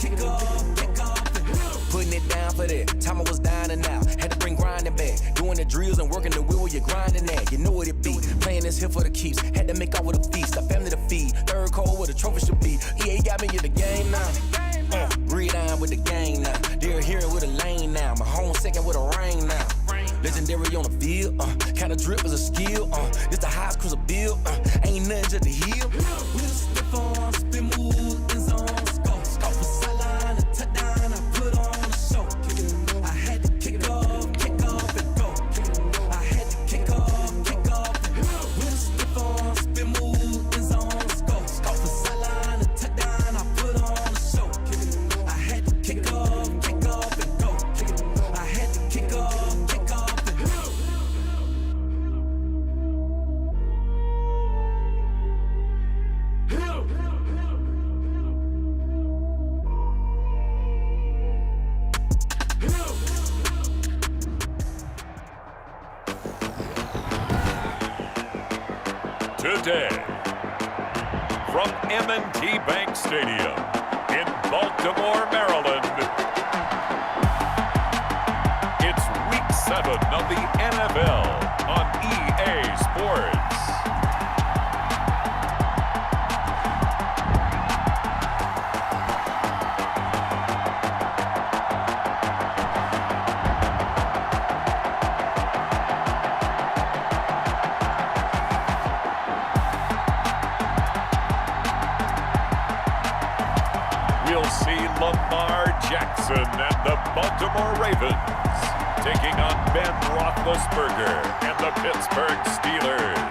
kick off, and putting it down for that. Time I was dying and out. Had to bring grinding back. Doing the drills and working the wheel where you're grinding at. You know what it be. Playing this here for the keeps. Had to make out with a feast. A family to feed. Third cold where the trophy should be. EA got me in the game now. Gridiron with the gang now. They're hearing with a lane now. My home second with a rain now. Legendary on the field. Kinda drip is a skill. This the highest cruiser bill. Ain't nothing just to heal. We'll slip on, spin move, in zone, scope. Scope for sideline, a touchdown, I put on a show. I had to kick off, and go. I had to kick off, and we'll slip on, spin move, in zone, scope. Scope for sideline, a touchdown, I put on a show. I had to kick off, and go. I had to kick off, and Today, from M&T Bank Stadium in Baltimore, Maryland, it's Week 7 of the NFL on EA Sports. We'll see Lamar Jackson and the Baltimore Ravens taking on Ben Roethlisberger and the Pittsburgh Steelers.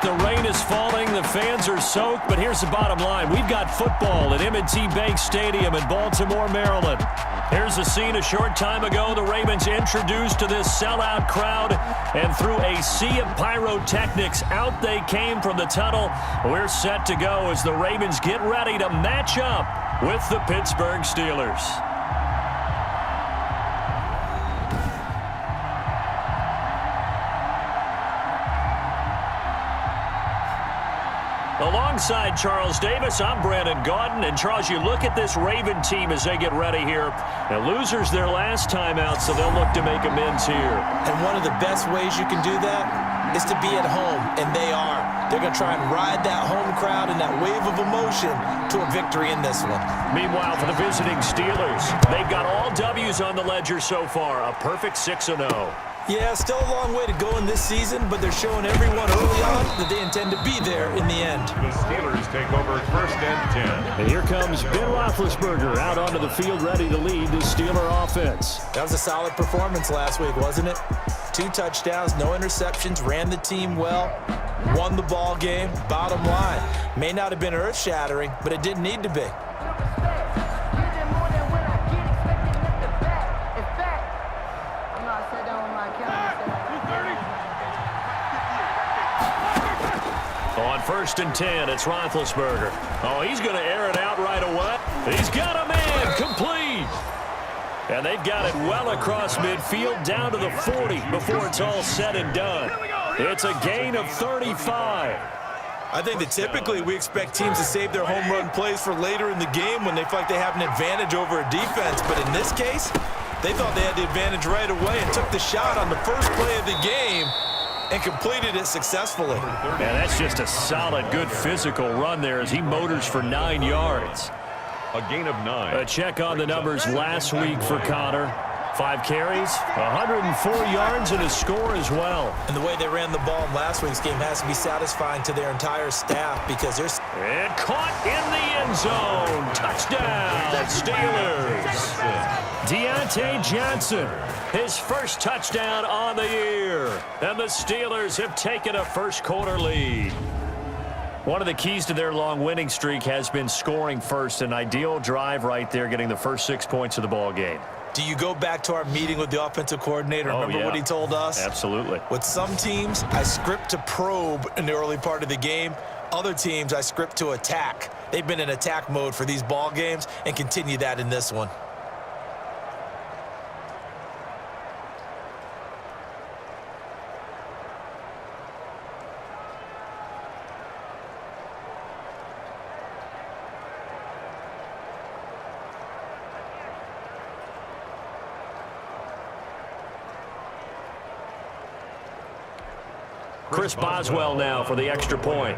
The rain is falling, the fans are soaked, but here's the bottom line. We've got football at M&T Bank Stadium in Baltimore, Maryland. Here's the scene a short time ago. The Ravens introduced to this sellout crowd, and through a sea of pyrotechnics, out they came from the tunnel. We're set to go as the Ravens get ready to match up with the Pittsburgh Steelers. Alongside Charles Davis, I'm Brandon Gaudin. And Charles, you look at this Raven team as they get ready here. Now, losers their last time out, so they'll look to make amends here. And one of the best ways you can do that is to be at home, and they are. They're going to try and ride that home crowd and that wave of emotion to a victory in this one. Meanwhile, for the visiting Steelers, they've got all W's on the ledger so far, a perfect 6-0. Yeah, still a long way to go in this season, but they're showing everyone early on that they intend to be there in the end. The Steelers take over 1st and 10. And here comes Ben Roethlisberger out onto the field ready to lead the Steeler offense. That was a solid performance last week, wasn't it? 2 touchdowns, no interceptions, ran the team well, won the ball game. Bottom line, may not have been earth-shattering, but it didn't need to be. On 1st and 10, it's Roethlisberger. Oh, he's going to air it out right away. He's got a man complete. And they've got it well across midfield down to the 40 before it's all said and done. It's a gain of 35. I think that typically we expect teams to save their home run plays for later in the game when they feel like they have an advantage over a defense. But in this case, they thought they had the advantage right away and took the shot on the first play of the game and completed it successfully. Yeah, that's just a solid, good physical run there as he motors for 9 yards. A gain of 9. A check on the numbers last week for Connor. 5 carries, 104 yards, and a score as well. And the way they ran the ball in last week's game has to be satisfying to their entire staff because they're... And caught in the end zone. Touchdown, Steelers. Deontay Johnson, his first touchdown on the year. And the Steelers have taken a first-quarter lead. One of the keys to their long winning streak has been scoring first. An ideal drive right there, getting the first 6 points of the ball game. Do you go back to our meeting with the offensive coordinator? Remember what he told us? Absolutely. With some teams, I script to probe in the early part of the game. Other teams, I script to attack. They've been in attack mode for these ball games and continue that in this one. Chris Boswell now for the extra point.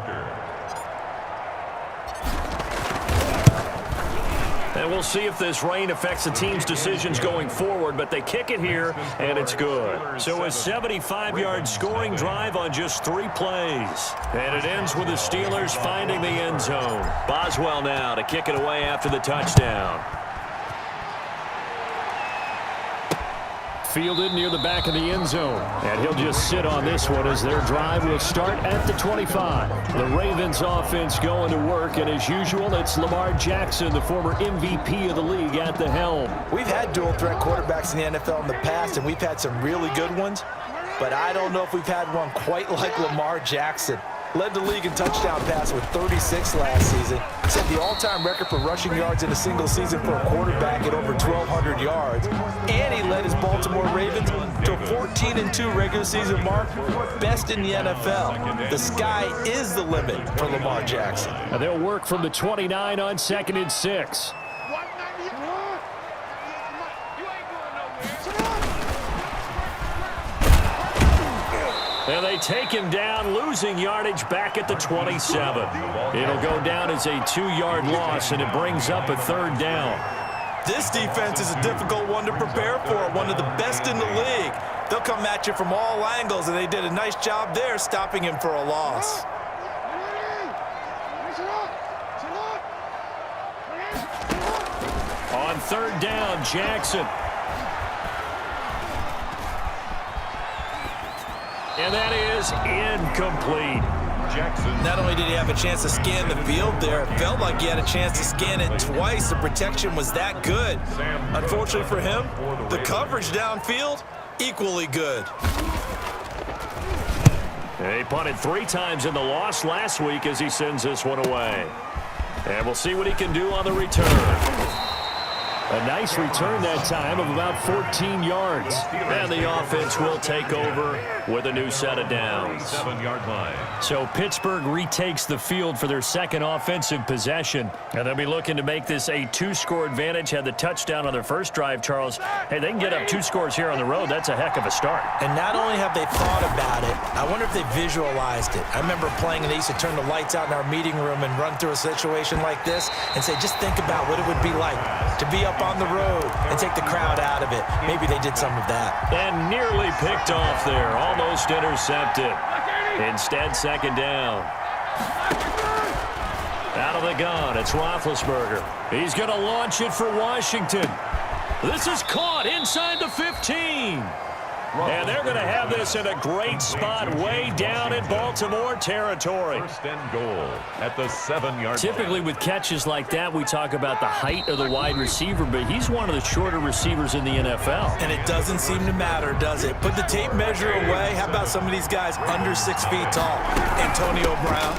And we'll see if this rain affects the team's decisions going forward, but they kick it here, and it's good. So a 75-yard scoring drive on just 3 plays. And it ends with the Steelers finding the end zone. Boswell now to kick it away after the touchdown. Fielded near the back of the end zone. And he'll just sit on this one as their drive will start at the 25. The Ravens offense going to work, and as usual, it's Lamar Jackson, the former MVP of the league, at the helm. We've had dual-threat quarterbacks in the NFL in the past, and we've had some really good ones, but I don't know if we've had one quite like Lamar Jackson. Led the league in touchdown pass with 36 last season. Set the all-time record for rushing yards in a single season for a quarterback at over 1,200 yards. And he led his Baltimore Ravens to a 14-2 regular season mark, best in the NFL. The sky is the limit for Lamar Jackson. And they'll work from the 29 on 2nd and 6. And they take him down, losing yardage back at the 27. It'll go down as a 2-yard loss, and it brings up a 3rd down. This defense is a difficult one to prepare for, one of the best in the league. They'll come at you from all angles, and they did a nice job there stopping him for a loss. On 3rd down, Jackson. And that is incomplete. Jackson. Not only did he have a chance to scan the field there, it felt like he had a chance to scan it twice. The protection was that good. Unfortunately for him, the coverage downfield, equally good. He punted 3 times in the loss last week as he sends this one away. And we'll see what he can do on the return. A nice return that time of about 14 yards. And the offense will take over with a new set of downs. 7-yard line. So Pittsburgh retakes the field for their second offensive possession. And they'll be looking to make this a 2-score advantage. Had the touchdown on their first drive, Charles. Hey, they can get up 2 scores here on the road. That's a heck of a start. And not only have they thought about it, I wonder if they visualized it. I remember playing and they used to turn the lights out in our meeting room and run through a situation like this and say, just think about what it would be like to be up on the road and take the crowd out of it. Maybe they did some of that. And nearly picked off there. Almost intercepted. Instead, 2nd down. Out of the gun, it's Roethlisberger. He's going to launch it for Washington. This is caught inside the 15. And they're going to have this in a great spot way down in Baltimore territory. 1st and goal at the 7-yard line. Typically with catches like that, we talk about the height of the wide receiver, but he's one of the shorter receivers in the NFL. And it doesn't seem to matter, does it? Put the tape measure away. How about some of these guys under 6 feet tall? Antonio Brown,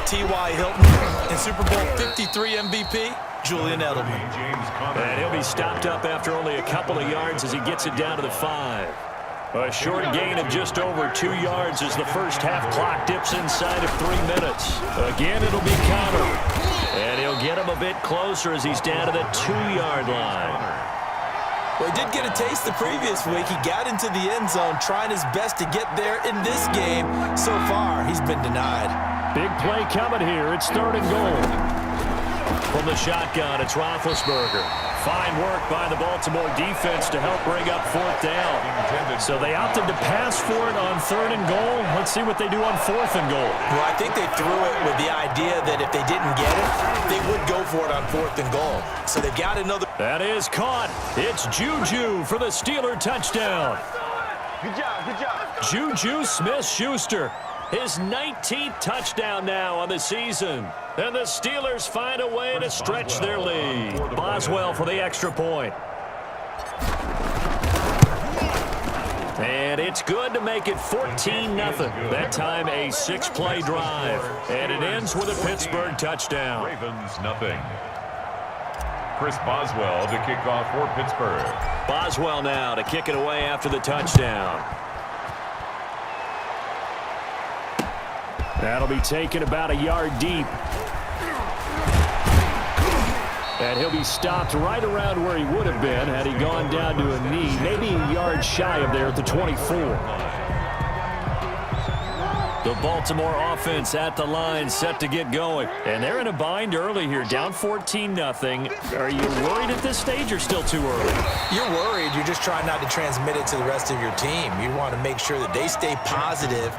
T.Y. Hilton, and Super Bowl 53 MVP, Julian Edelman. And he'll be stopped up after only a couple of yards as he gets it down to the 5. A short gain of just over 2 yards as the first half clock dips inside of 3 minutes. Again, it'll be countered. And he'll get him a bit closer as he's down to the 2-yard line. Well, he did get a taste the previous week. He got into the end zone trying his best to get there in this game. So far, he's been denied. Big play coming here. It's 3rd and goal. From the shotgun, it's Roethlisberger. Fine work by the Baltimore defense to help bring up 4th down. So they opted to pass for it on 3rd and goal. Let's see what they do on 4th and goal. Well, I think they threw it with the idea that if they didn't get it, they would go for it on 4th and goal. So they've got another. That is caught. It's Juju for the Steeler touchdown. Good job, good job. Juju Smith-Schuster. His 19th touchdown now on the season. And the Steelers find a way to stretch their lead. Boswell for the extra point. And it's good to make it 14-0. That time a 6-play drive. And it ends with a Pittsburgh touchdown. Ravens nothing. Chris Boswell to kick off for Pittsburgh. Boswell now to kick it away after the touchdown. That'll be taken about a yard deep. And he'll be stopped right around where he would have been had he gone down to a knee, maybe a yard shy of there at the 24. The Baltimore offense at the line, set to get going. And they're in a bind early here, down 14-0. Are you worried at this stage or still too early? You're worried. You're just trying not to transmit it to the rest of your team. You want to make sure that they stay positive.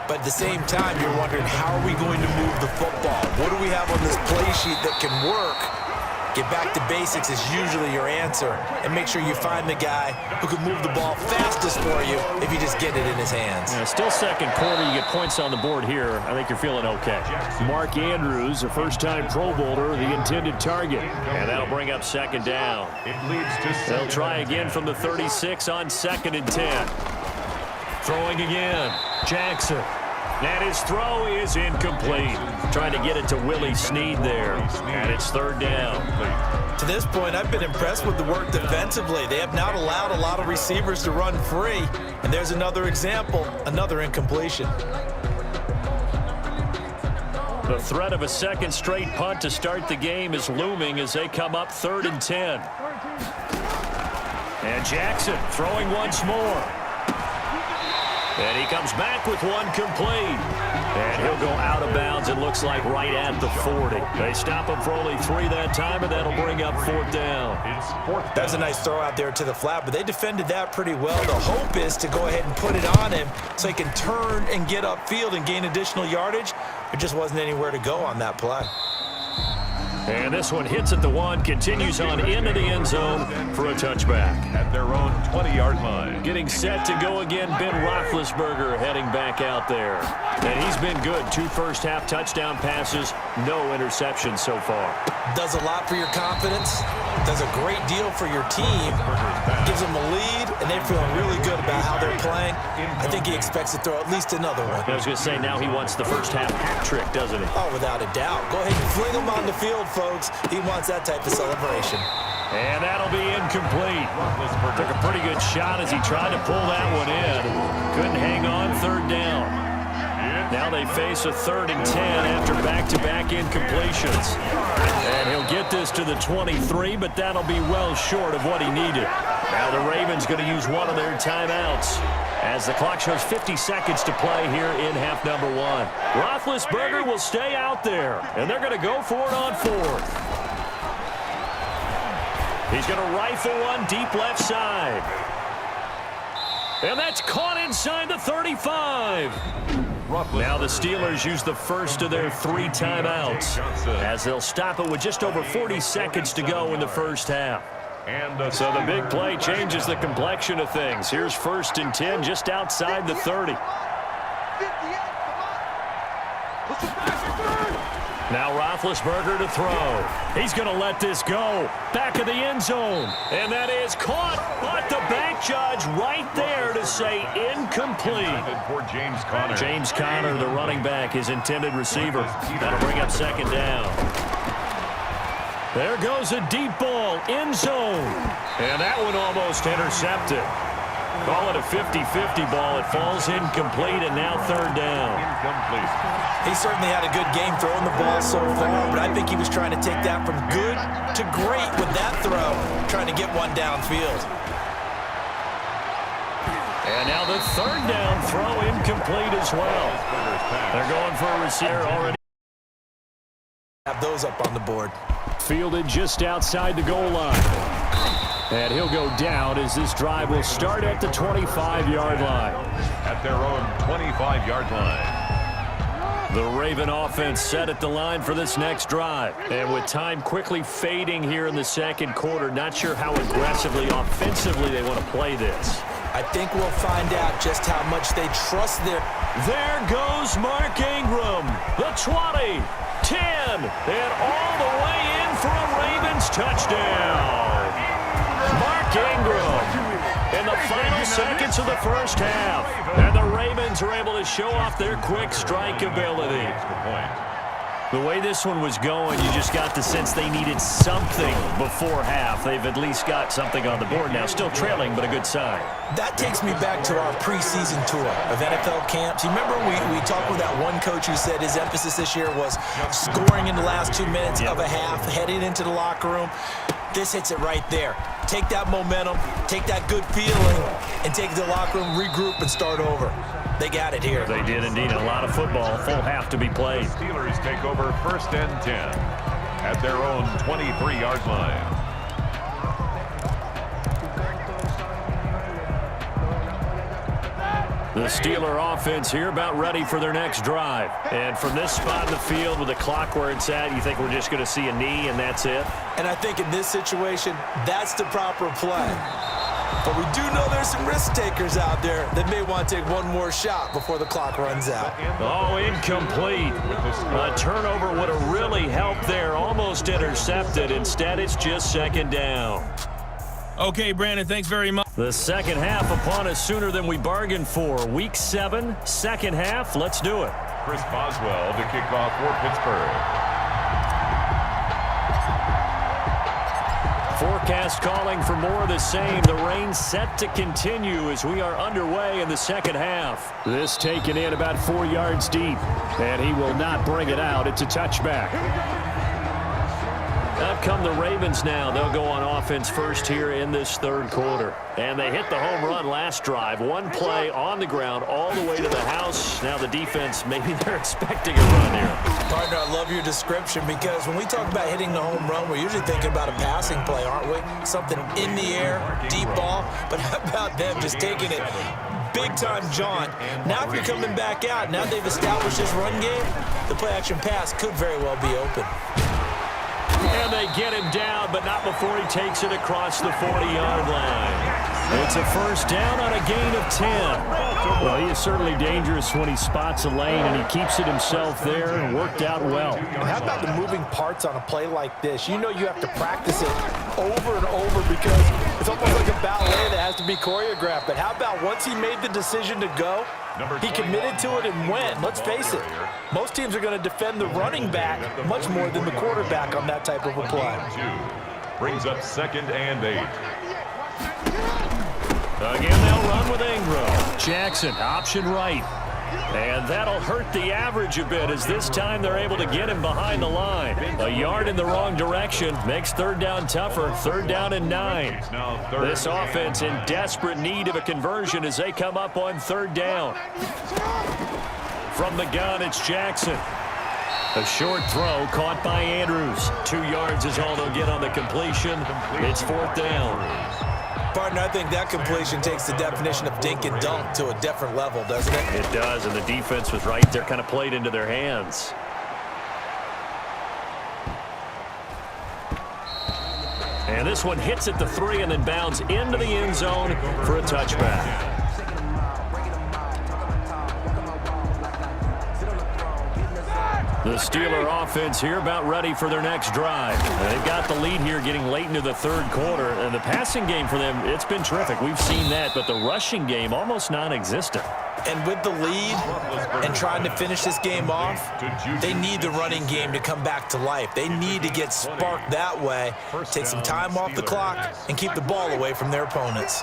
But at the same time, you're wondering, how are we going to move the football? What do we have on this play sheet that can work? Get back to basics is usually your answer. And make sure you find the guy who can move the ball fastest for you if you just get it in his hands. Yeah, still second quarter. You get points on the board here. I think you're feeling okay. Mark Andrews, a first-time Pro Bowler, the intended target. And that'll bring up second down. They'll try again from the 36 on 2nd and 10. Throwing again. Jackson. And his throw is incomplete. Trying to get it to Willie Snead there. And it's 3rd down. To this point, I've been impressed with the work defensively. They have not allowed a lot of receivers to run free. And there's another example, another incompletion. The threat of a second straight punt to start the game is looming as they come up 3rd and 10. And Jackson throwing once more. And he comes back with one complete. And he'll go out of bounds, it looks like, right at the 40. They stop him for only 3 that time, and that'll bring up 4th down. That's a nice throw out there to the flat, but they defended that pretty well. The hope is to go ahead and put it on him so he can turn and get upfield and gain additional yardage. There just wasn't anywhere to go on that play. And this one hits at the 1, continues on into the end zone for a touchback. At their own 20-yard line. Getting set to go again, Ben Roethlisberger heading back out there. And he's been good. 2 first-half touchdown passes, no interceptions so far. Does a lot for your confidence, does a great deal for your team, gives them a lead, and they're feeling really good about how they're playing. I think he expects to throw at least another one. I was going to say, now he wants the first-half hat trick, doesn't he? Oh, without a doubt. Go ahead and fling him on the field, folks. He wants that type of celebration. And that'll be incomplete. Took a pretty good shot as he tried to pull that one in. Couldn't hang on, 3rd down. Now they face a 3rd and 10 after back-to-back incompletions. And he'll get this to the 23, but that'll be well short of what he needed. Now the Ravens going to use one of their timeouts as the clock shows 50 seconds to play here in half number 1. Roethlisberger will stay out there, and they're going to go for it on 4th. He's going to rifle one deep left side. And that's caught inside the 35. Now the Steelers use the first of their 3 timeouts as they'll stop it with just over 40 seconds to go in the first half. So the big play changes the complexion of things. Here's 1st and 10 just outside the 30. Now Roethlisberger to throw. He's going to let this go. Back of the end zone. And that is caught. But the bank judge right there to say incomplete. For James Conner. James Conner, the running back, his intended receiver. That'll bring up 2nd down. There goes a deep ball, end zone. And that one almost intercepted. Call it a 50-50 ball. It falls incomplete, and now 3rd down. Incomplete. He certainly had a good game throwing the ball so far, but I think he was trying to take that from good to great with that throw, trying to get one downfield. And now the 3rd down throw incomplete as well. They're going for a receiver already. Have those up on the board. Fielded just outside the goal line. And he'll go down as this drive will start at the 25-yard line. At their own 25-yard line. The Raven offense set at the line for this next drive. And with time quickly fading here in the second quarter, not sure how aggressively, offensively they want to play this. I think we'll find out just how much they trust their... There goes Mark Ingram. The 20, 10, and all the way in for a Ravens touchdown. Mark Ingram in the final seconds of the first half. And the Ravens are able to show off their quick strike ability. The way this one was going, you just got the sense they needed something before half. They've at least got something on the board now. Still trailing, but a good sign. That takes me back to our preseason tour of NFL camps. You remember we talked with that one coach who said his emphasis this year was scoring in the last 2 minutes of a half, heading into the locker room. This hits it right there. Take that momentum, take that good feeling, and take it to the locker room, regroup, and start over. They got it here. They did indeed. A lot of football. Full half to be played. Steelers take over 1st and 10 at their own 23-yard line. The Steeler offense here about ready for their next drive. And from this spot in the field with the clock where it's at, you think we're just going to see a knee and that's it? And I think in this situation, that's the proper play. But we do know there's some risk takers out there that may want to take one more shot before the clock runs out. Oh, incomplete. A turnover would have really helped there. Almost intercepted. Instead, it's just 2nd down. Okay, Brandon, thanks very much. The second half upon us sooner than we bargained for. Week 7, second half. Let's do it. Chris Boswell to kick off for Pittsburgh. Forecast calling for more of the same. The rain set to continue as we are underway in the second half. This taken in about 4 yards deep, and he will not bring it out. It's a touchback. Out come the Ravens now. They'll go on offense first here in this 3rd quarter. And they hit the home run last drive. One play on the ground all the way to the house. Now the defense, maybe they're expecting a run here. Partner, I love your description because when we talk about hitting the home run, we're usually thinking about a passing play, aren't we? Something in the air, deep ball. But how about them just taking it big-time jaunt? Now if you're coming back out, now they've established this run game, the play-action pass could very well be open. And they get him down, but not before he takes it across the 40-yard line. It's a 1st down on a gain of 10. Well, he is certainly dangerous when he spots a lane, and he keeps it himself there and worked out well. And how about the moving parts on a play like this? You know you have to practice it over and over because it's almost like a ballet that has to be choreographed. But how about once he made the decision to go, he committed to it and went. Let's face it, most teams are going to defend the running back much more than the quarterback on that type of a play. Brings up 2nd and 8. Again, they'll run with Ingram. Jackson, option right. And that'll hurt the average a bit as this time they're able to get him behind the line. A yard in the wrong direction makes 3rd down tougher. 3rd down and 9. This offense in desperate need of a conversion as they come up on 3rd down. From the gun, it's Jackson. A short throw caught by Andrews. 2 yards is all they'll get on the completion. It's 4th down. Partner, I think that completion takes the definition of dink and dunk to a different level, doesn't it? It does, and the defense was right there, kind of played into their hands. And this one hits at the 3 and then bounds into the end zone for a touchback. The Steeler offense here about ready for their next drive. They've got the lead here getting late into the 3rd quarter. And the passing game for them, it's been terrific. We've seen that, but the rushing game almost non-existent. And with the lead and trying to finish this game off, they need the running game to come back to life. They need to get sparked that way, take some time off the clock, and keep the ball away from their opponents.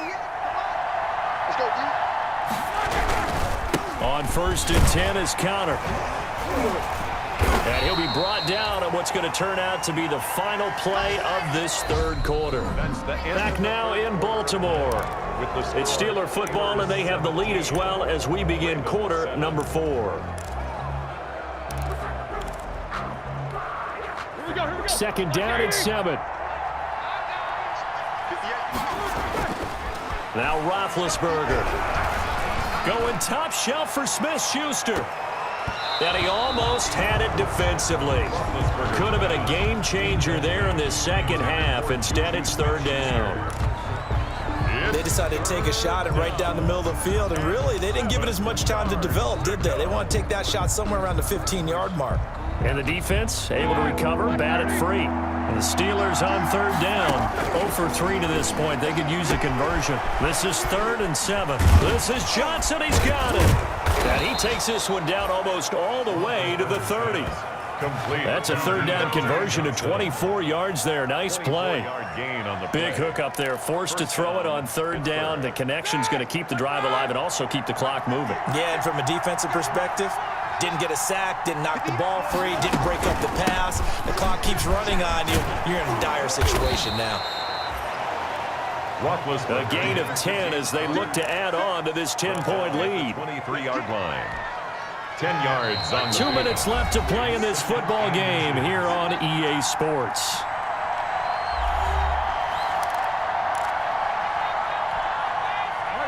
On 1st and 10 is Connor. And he'll be brought down on what's going to turn out to be the final play of this 3rd quarter. Back now in Baltimore. It's Steeler football, and they have the lead as well as we begin quarter number 4. Second down and 7. Now Roethlisberger. Going top shelf for Smith-Schuster. And he almost had it defensively. Could have been a game changer there in this second half. Instead, it's 3rd down. They decided to take a shot and right down the middle of the field. And really, they didn't give it as much time to develop, did they? They want to take that shot somewhere around the 15-yard mark. And the defense able to recover, batted free. And the Steelers on 3rd down. 0 for 3 to this point. They could use a conversion. This is 3rd and 7. This is Johnson. He's got it. And he takes this one down almost all the way to the 30. That's a 3rd down conversion of 24 yards there. Nice play. Big hook up there. Forced to throw it on 3rd down. The connection's going to keep the drive alive and also keep the clock moving. Yeah, and from a defensive perspective, didn't get a sack, didn't knock the ball free, didn't break up the pass. The clock keeps running on you. You're in a dire situation now. A gain of 10 as they look to add on to this 10-point lead. 23-yard line. 10 yards on 2 minutes left to play in this football game here on EA Sports.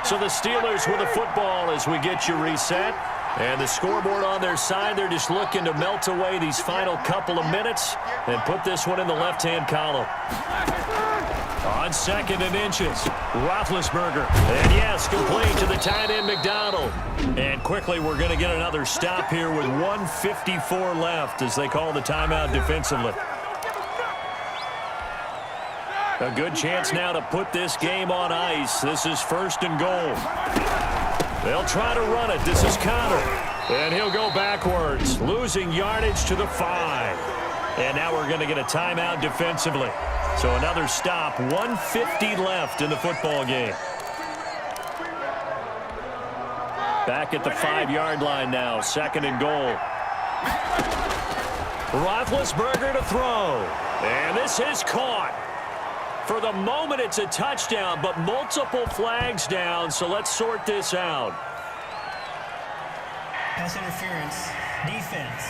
So the Steelers with the football as we get you reset. And the scoreboard on their side, they're just looking to melt away these final couple of minutes and put this one in the left-hand column. On 2nd and inches, Roethlisberger. And yes, complete to the tight end, McDonald. And quickly, we're going to get another stop here with 1:54 left as they call the timeout defensively. A good chance now to put this game on ice. This is 1st and goal. They'll try to run it. This is Connor. And he'll go backwards, losing yardage to the 5. And now we're going to get a timeout defensively. So another stop, 1:50 left in the football game. Back at the 5-yard line now, 2nd and goal. Roethlisberger to throw. And this is caught. For the moment, it's a touchdown, but multiple flags down, so let's sort this out. Pass interference, defense.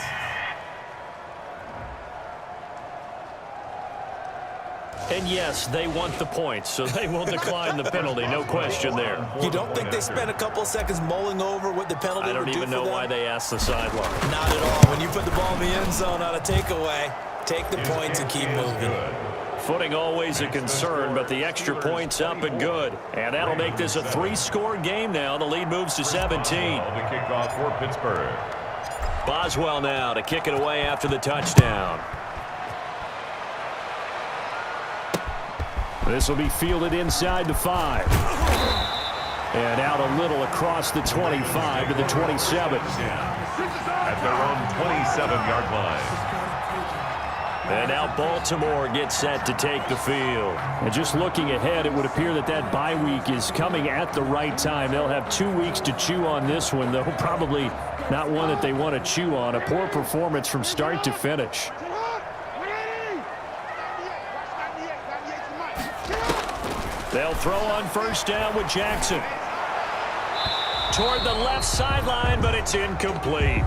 And yes, they want the points, so they will decline the penalty, no question there. You don't think they spent a couple of seconds mulling over what the penalty would do for them? I don't even know why they asked the sideline. Not at all. When you put the ball in the end zone on a takeaway, take the points and keep moving. Footing always a concern, but the extra point's up and good. And that'll make this a 3-score game now. The lead moves to 17. The kickoff for Pittsburgh. Boswell now to kick it away after the touchdown. This will be fielded inside the 5. And out a little across the 25 to the 27. At their own 27-yard line. And now Baltimore gets set to take the field. And just looking ahead, it would appear that that bye week is coming at the right time. They'll have 2 weeks to chew on this one, though probably not one that they want to chew on. A poor performance from start to finish. They'll throw on 1st down with Jackson. Toward the left sideline, but it's incomplete.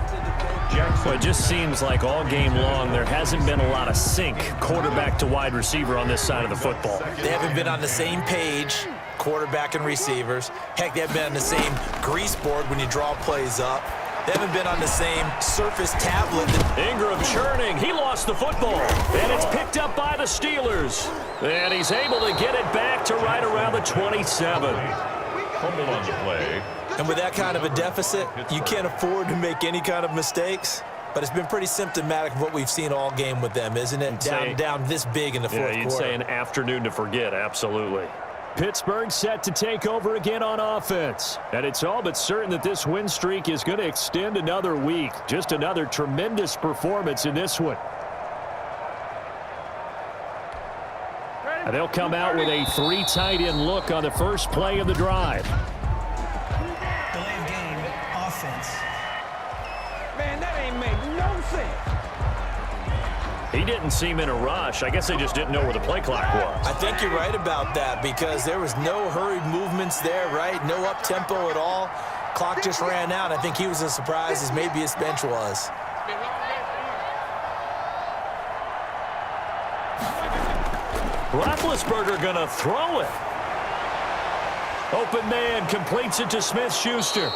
Well, it just seems like all game long there hasn't been a lot of sync quarterback to wide receiver on this side of the football. They haven't been on the same page, quarterback and receivers. Heck, they haven't been on the same grease board when you draw plays up. They haven't been on the same surface tablet. Ingram churning. He lost the football. And it's picked up by the Steelers. And he's able to get it back to right around the 27. Fumbled on the play. And with that kind of a deficit, you can't afford to make any kind of mistakes. But it's been pretty symptomatic of what we've seen all game with them, isn't it? Down this big in the fourth quarter. You'd say an afternoon to forget, absolutely. Pittsburgh set to take over again on offense. And it's all but certain that this win streak is going to extend another week. Just another tremendous performance in this one. And they'll come out with a 3 tight end look on the first play of the drive. Delay of game, offense. Man, that ain't make no sense. He didn't seem in a rush. I guess they just didn't know where the play clock was. I think you're right about that because there was no hurried movements there, right? No up-tempo at all. Clock just ran out. I think he was as surprised as maybe his bench was. Roethlisberger going to throw it. Open man completes it to Smith-Schuster.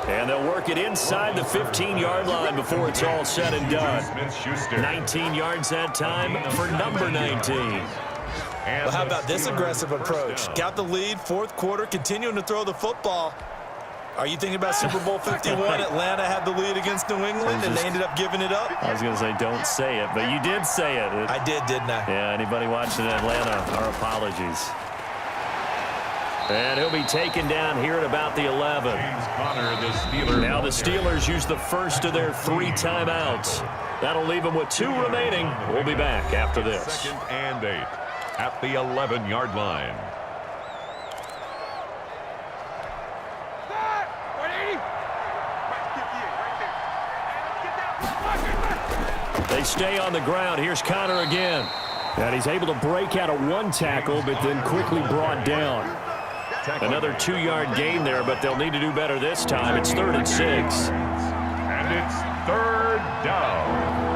And they'll work it inside the 15-yard line before it's all said and done. 19 yards that time for number 19. Well, how about this aggressive approach? Got the lead, fourth quarter, continuing to throw the football. Are you thinking about Super Bowl 51? Atlanta had the lead against New England, and they ended up giving it up? I was going to say don't say it, but you did say it. I did, didn't I? Yeah, anybody watching Atlanta, our apologies. And he'll be taken down here at about the 11. Now the Steelers use the first of their 3 timeouts. That'll leave them with 2 remaining. We'll be back after this. 2nd and 8 at the 11-yard line. They stay on the ground. Here's Connor again. And he's able to break out of one tackle, but then quickly brought down. Another 2-yard gain there, but they'll need to do better this time. It's 3rd and 6. And it's 3rd down.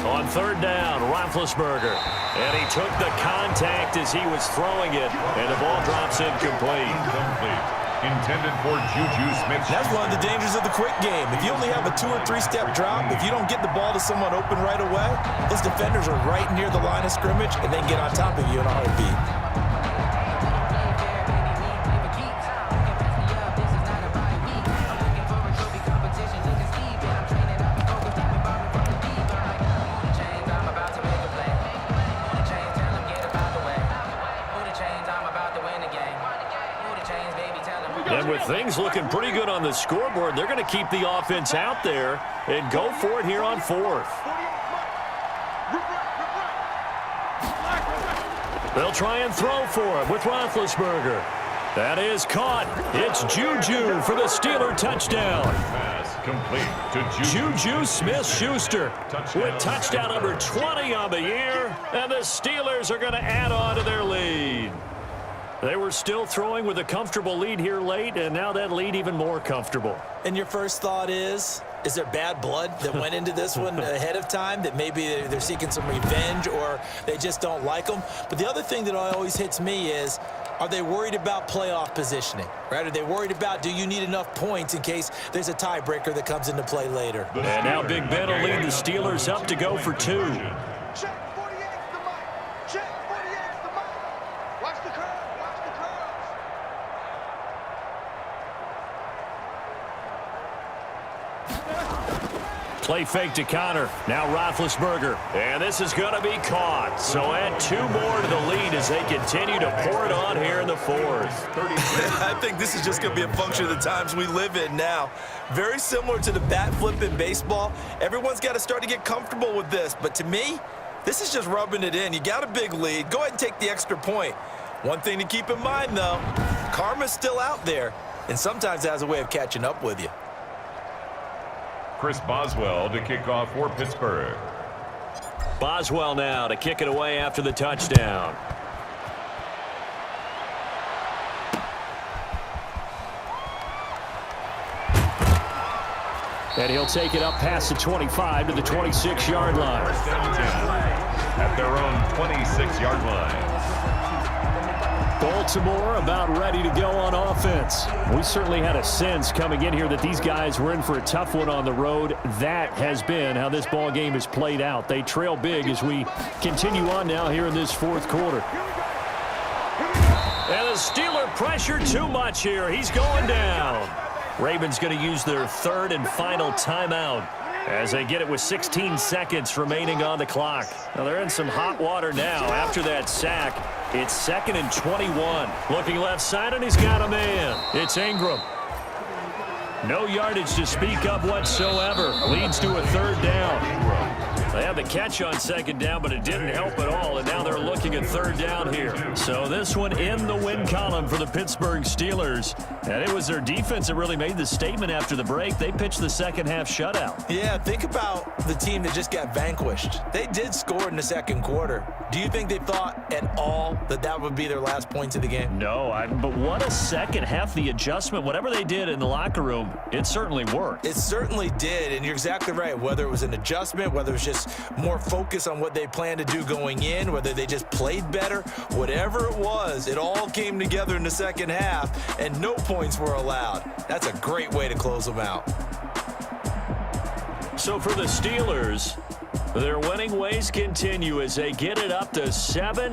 On 3rd down, Roethlisberger. And he took the contact as he was throwing it, and the ball drops incomplete. Intended for Juju Smith. That's one of the dangers of the quick game. If you only have a 2- or 3-step drop, if you don't get the ball to someone open right away, those defenders are right near the line of scrimmage and they can get on top of you in a heartbeat. And with things looking pretty good on the scoreboard, they're going to keep the offense out there and go for it here on 4th. They'll try and throw for it with Roethlisberger. That is caught. It's Juju for the Steeler touchdown. Pass complete to Juju Smith-Schuster with touchdown number 20 on the year, and the Steelers are going to add on to their lead. They were still throwing with a comfortable lead here late, and now that lead even more comfortable. And your first thought is there bad blood that went into this one ahead of time, that maybe they're seeking some revenge or they just don't like them? But the other thing that always hits me is, are they worried about playoff positioning, right? Are they worried about, do you need enough points in case there's a tiebreaker that comes into play later? And now Big Ben will lead the Steelers up to go for 2. Check 48's the mic. Check 48's the mic. Watch the curve. Watch the curves. Play fake to Connor. Now Roethlisberger. And this is going to be caught. So add 2 more to the lead as they continue to pour it on here in the 4th. I think this is just going to be a function of the times we live in now. Very similar to the bat flip in baseball. Everyone's got to start to get comfortable with this. But to me, this is just rubbing it in. You got a big lead. Go ahead and take the extra point. One thing to keep in mind, though, karma's still out there, and sometimes has a way of catching up with you. Chris Boswell to kick off for Pittsburgh. Boswell now to kick it away after the touchdown. And he'll take it up past the 25 to the 26-yard line. At their own 26-yard line. Baltimore about ready to go on offense. We certainly had a sense coming in here that these guys were in for a tough one on the road. That has been how this ball game has played out. They trail big as we continue on now here in this 4th quarter. And the Steeler pressure too much here. He's going down. Ravens going to use their 3rd and final timeout as they get it with 16 seconds remaining on the clock. Now they're in some hot water now after that sack. It's 2nd and 21. Looking left side, and he's got a man. It's Ingram. No yardage to speak of whatsoever. Leads to a 3rd down. They had the catch on 2nd down, but it didn't help at all, and now they're looking at 3rd down here. So this one in the win column for the Pittsburgh Steelers. And it was their defense that really made the statement after the break. They pitched the second half shutout. Yeah, think about the team that just got vanquished. They did score in the 2nd quarter. Do you think they thought at all that that would be their last points of the game? No, but what a second half. The adjustment, whatever they did in the locker room, it certainly worked. It certainly did, and you're exactly right. Whether it was an adjustment, whether it was just more focus on what they planned to do going in, whether they just played better, whatever it was, it all came together in the 2nd half, and no points were allowed. That's a great way to close them out. So for the Steelers, their winning ways continue as they get it up to 7